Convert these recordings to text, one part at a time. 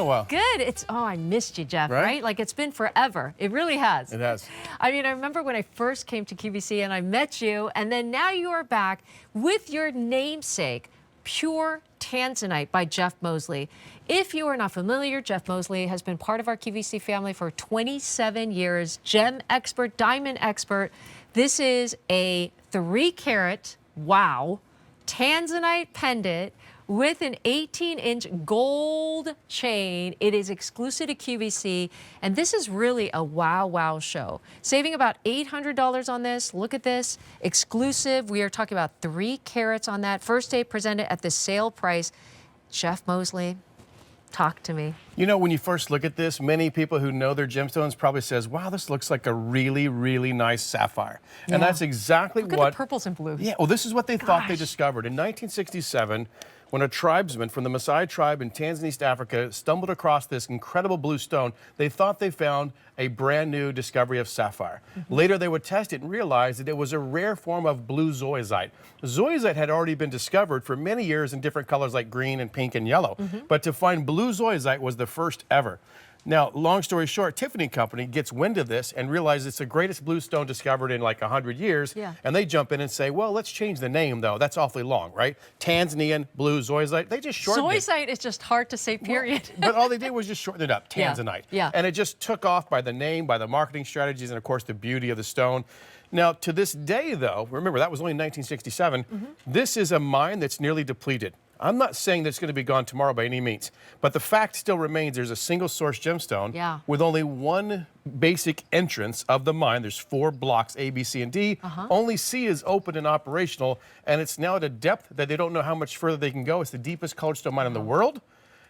a while? Good. Oh, I missed you, Jeff, right? Like, it's been forever. It really has. It has. I mean, I remember when I first came to QVC and I met you, and then now you are back with your namesake, Pure Tanzanite by Jeff Moseley. If you are not familiar, Jeff Moseley has been part of our QVC family for 27 years, gem expert, diamond expert. This is a 3-carat, wow, Tanzanite pendant with an 18-inch gold chain. It is exclusive to QVC, and this is really a wow show. Saving about $800 on this. Look at this, exclusive. We are talking about 3 carats on that. First day presented at the sale price. Jeff Moseley, talk to me. You know, when you first look at this, many people who know their gemstones probably says, wow, this looks like a really nice sapphire. Yeah. And that's exactly look at the purples and blues. Yeah, well, this is what they thought they discovered. In 1967, when a tribesman from the Maasai tribe in Tanzania, East Africa, stumbled across this incredible blue stone, they thought they found a brand new discovery of sapphire. Later, they would test it and realize that it was a rare form of blue zoisite. Zoisite had already been discovered for many years in different colors like green and pink and yellow, but to find blue zoisite was the first ever. Now, long story short, Tiffany Company gets wind of this and realizes it's the greatest blue stone discovered in like 100 years. Yeah. And they jump in and say, well, let's change the name, though. That's awfully long, right? Tanzanian blue zoisite. They just shortened it. Zoisite is just hard to say, period. Well, but all they did was just shorten it up, Tanzanite. Yeah. And it just took off by the name, by the marketing strategies, and, of course, the beauty of the stone. Now, to this day, though, remember, that was only 1967, this is a mine that's nearly depleted. I'm not saying that it's going to be gone tomorrow by any means, but the fact still remains there's a single source gemstone with only one basic entrance of the mine. There's 4 blocks, A, B, C, and D. Only C is open and operational, and it's now at a depth that they don't know how much further they can go. It's the deepest colored stone mine in the world,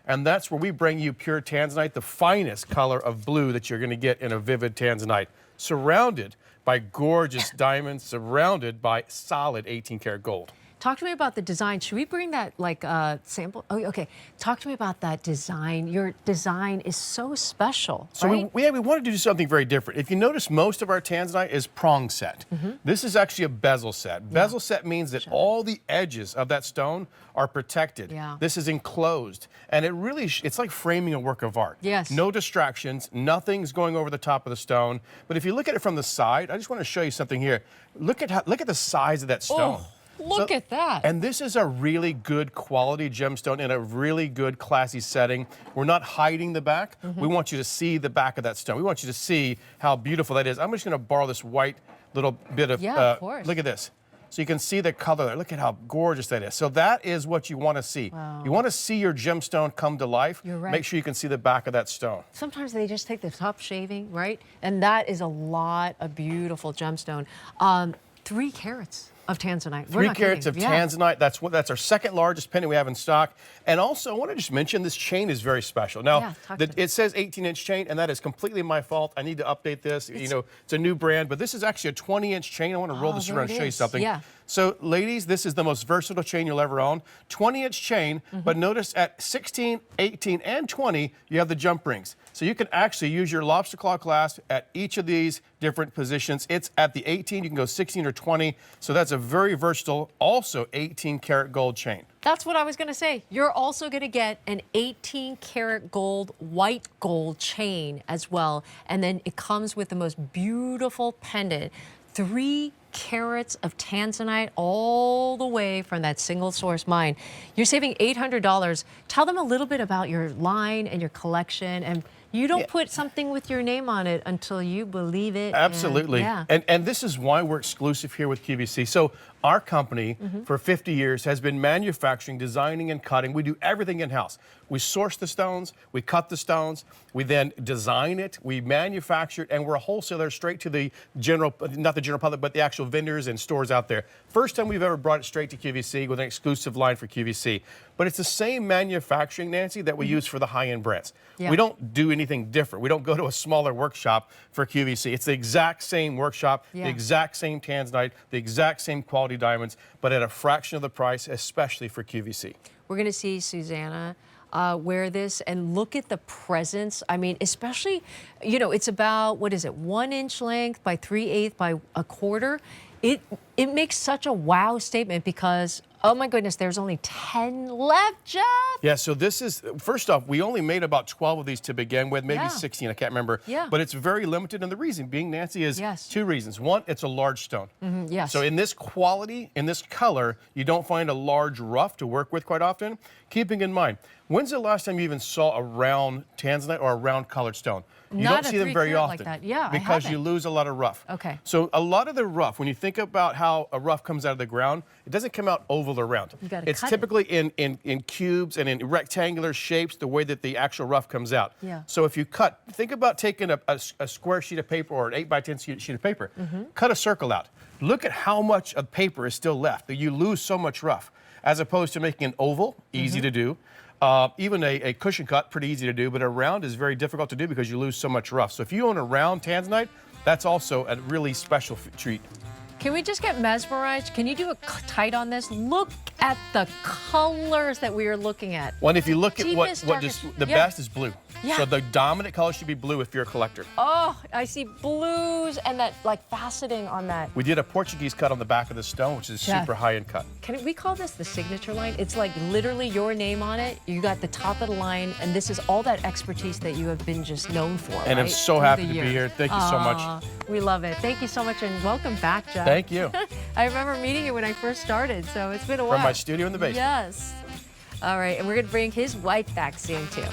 and that's where we bring you Pure Tanzanite, the finest color of blue that you're going to get in a vivid Tanzanite, surrounded by gorgeous diamonds, surrounded by solid 18-karat gold. Talk to me about the design. Should we bring that like sample? Oh, okay. Talk to me about that design. Your design is so special. So right? we wanted to do something very different. If you notice, most of our Tanzanite is prong set. This is actually a bezel set. Bezel set means that all the edges of that stone are protected. This is enclosed. And it really, it's like framing a work of art. Yes. No distractions. Nothing's going over the top of the stone. But if you look at it from the side, I just want to show you something here. Look at the size of that stone. Oh. Look at that. And this is a really good quality gemstone in a really good classy setting. We're not hiding the back. We want you to see the back of that stone. We want you to see how beautiful that is. I'm just going to borrow this white little bit of, of course. Look at this. So you can see the color there. Look at how gorgeous that is. So that is what you want to see. Wow. You want to see your gemstone come to life. You're right. Make sure you can see the back of that stone. Sometimes they just take the top shaving, right? And that is a lot of beautiful gemstone. 3 carats of Tanzanite. 3 carats of Tanzanite. That's our second largest pendant we have in stock. And also, I want to just mention this chain is very special. Now, it says 18-inch chain, and that is completely my fault. I need to update this. It's a new brand, but this is actually a 20-inch chain. I want to roll this around and show you something. So, ladies, this is the most versatile chain you'll ever own. 20-inch chain, but notice at 16, 18, and 20, you have the jump rings. So you can actually use your lobster claw clasp at each of these different positions. It's at the 18, you can go 16 or 20. So that's a very versatile, also 18-karat gold chain. That's what I was going to say. You're also going to get an 18-karat gold, white gold chain as well. And then it comes with the most beautiful pendant. 3 carats of Tanzanite all the way from that single source mine. You're saving $800. Tell them a little bit about your line and your collection. And you don't put something with your name on it until you believe it. Absolutely. And this is why we're exclusive here with QVC. So our company for 50 years has been manufacturing, designing, and cutting. We do everything in-house. We source the stones, we cut the stones, we then design it, we manufacture it, and we're a wholesaler straight to the general, not the general public, but the actual vendors and stores out there. First time we've ever brought it straight to QVC with an exclusive line for QVC. But it's the same manufacturing, Nancy, that we use for the high-end brands. We don't do anything different. We don't go to a smaller workshop for QVC. It's the exact same workshop, the exact same Tanzanite, the exact same quality diamonds, but at a fraction of the price, especially for QVC. We're going to see Susanna wear this and look at the presence. I mean, especially, you know, it's about, what is it, 1 inch length by 3/8 by 1/4. It it makes such a wow statement because, oh my goodness, there's only 10 left, Jeff. Yeah, so this is, first off, we only made about 12 of these to begin with, maybe Yeah. 16, I can't remember. Yeah. But it's very limited, and the reason being, Nancy, is Yes. 2 reasons. One, it's a large stone. Yes. So in this quality, in this color, you don't find a large rough to work with quite often. Keeping in mind, when's the last time you even saw a round Tanzanite or a round colored stone? You Not don't a see them very 3-carat often. like that. Yeah, I because you haven't. lose a lot of rough. Okay. So a lot of the rough, when you think about how a rough comes out of the ground, it doesn't come out oval or round. You gotta it's cut it. typically in cubes and in rectangular shapes, the way that the actual rough comes out. Yeah. So if you cut, think about taking a square sheet of paper or an 8x10 sheet of paper, cut a circle out. Look at how much of paper is still left. You lose so much rough, as opposed to making an oval, easy to do. Even a cushion cut, pretty easy to do, but a round is very difficult to do because you lose so much rough. So if you own a round Tanzanite, that's also a really special treat. Can we just get mesmerized? Can you do a tight on this? Look at the colors that we are looking at. Well, and if you look at Deepest, what darkest- the yeah. best is blue. Yeah. So the dominant color should be blue if you're a collector. Oh, I see blues and that like faceting on that. We did a Portuguese cut on the back of the stone, which is a Yeah. super high-end cut. Can we call this the signature line? It's like literally your name on it. You got the top of the line, and this is all that expertise that you have been just known for. And I'm right? so Through happy the to be years. here. Thank you so much. Aw, we love it. Thank you so much, and welcome back, Jeff. Thank you. I remember meeting you when I first started, so it's been a while. From my studio in the basement. Yes. All right, and we're going to bring his wife back soon, too.